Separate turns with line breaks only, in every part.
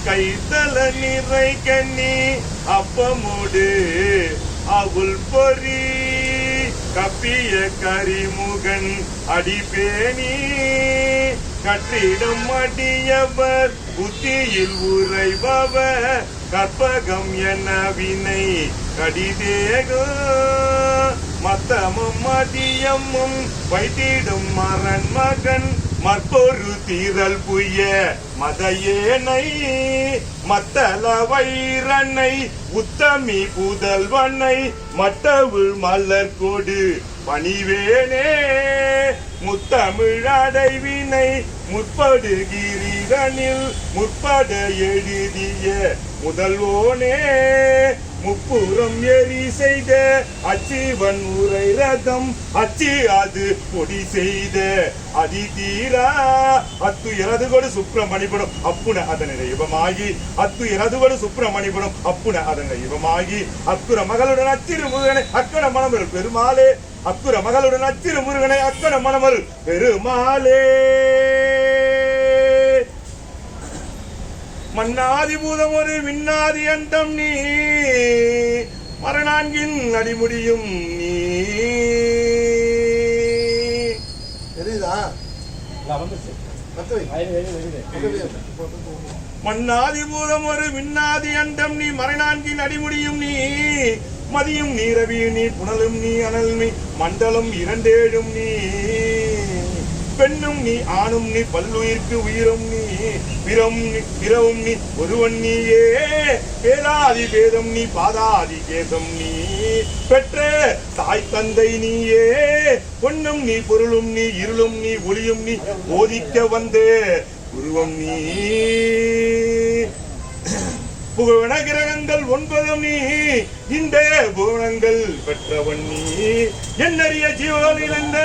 கைத்தல நிறை கண்ணி அப்பமோடு அவுள் பொறி கப்பிய கரிமுகன் அடிப்பேணி கற்றிடம் அடியவர் புத்தியில் உறைபவர் கற்பகம் என வினை கடிதேக மத்தமும் மதியமும் வைத்திடும் மரண் மகன் மற்பொரு தீரல் புய மதையேனை மத்தள வைரனை உத்தமி புதல்வனை மட்டவுள் மலர் கொடு பணிவேனே முத்தமிழ் அடைவினை முற்படுகிறீரனில் முற்பட எழுதிய முதல்வோனே முப்புறம் எரி செய்த அச்சிவன் உரை ரதம் அச்சி அது பொடி செய்த அதிதீரா அத்து இரதுகொடு சுப்பிரமணிபுரம் அப்புன அதன் இவமாகி அத்து இரதுகொடு சுப்பிரமணிபுரம் அப்புன அதன் இவமாகி அக்குற மகளுடன் அச்சிறு முருகனை அக்கட மணமருள் பெருமாளே அக்குற மகளுடன் அச்சிறு முருகனை அக்கட மணமருள் பெருமாளே மன்னாதி பூதம் ஒரு விண்ணாதி அண்டம் நீ மரணான்கின் அடிமுடியும் நீ மன்னாதி பூதம் ஒரு விண்ணாதி அண்டம் நீ மரணான்கின் அடிமுடியும் நீ மதியும் நீ ரவி நீ புனலும் நீ அனல் நீ மண்டலம் இரண்டேழும் நீ பெண்ணும் நீ ஆணும் நீ பல்லுயிர்க்கு உயிரும் நீ பிறவும் நீ ஒருவன் நீயே பேராதி பேதம் நீ பாதாதி கேதம் நீ பெற்ற தாய் தந்தை நீயே பொன்னும் நீ பொருளும் நீ இருளும் நீ ஒளியும் நீ போதிக்க வந்த உருவம் நீ புகழ கிரகங்கள் 9 நீ இந்த புவனங்கள் பெற்றவன் நீ என்னறிய ஜீவன் இழந்த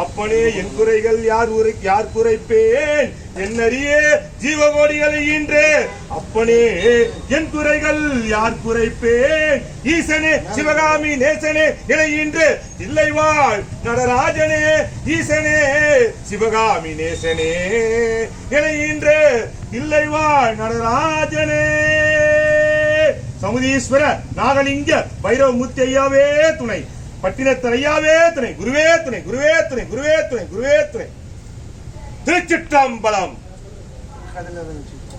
அப்பனே என் குறைகள் யார் குறைப்பேன் என்னறிய ஜீவகோடிகளை ஈன்று அப்பனே என் குறைகள் யார் குறைப்பேன் ஈசனே சிவகாமி நேசனே நிலையின்று இல்லை வாழ் நடராஜனே ஈசனே சிவகாமி நேசனே நிலையின்று இல்லை வாழ் நடராஜனே சமுதீஸ்வர நாகலிங்க பைரவ மூர்த்தி ஐயாவே துணை பட்டினத்தர் ஐயாவே துணை குருவே துணை குருவே துணை குருவே துணை குருவே துணை திருச்சிற்றம்பலம்.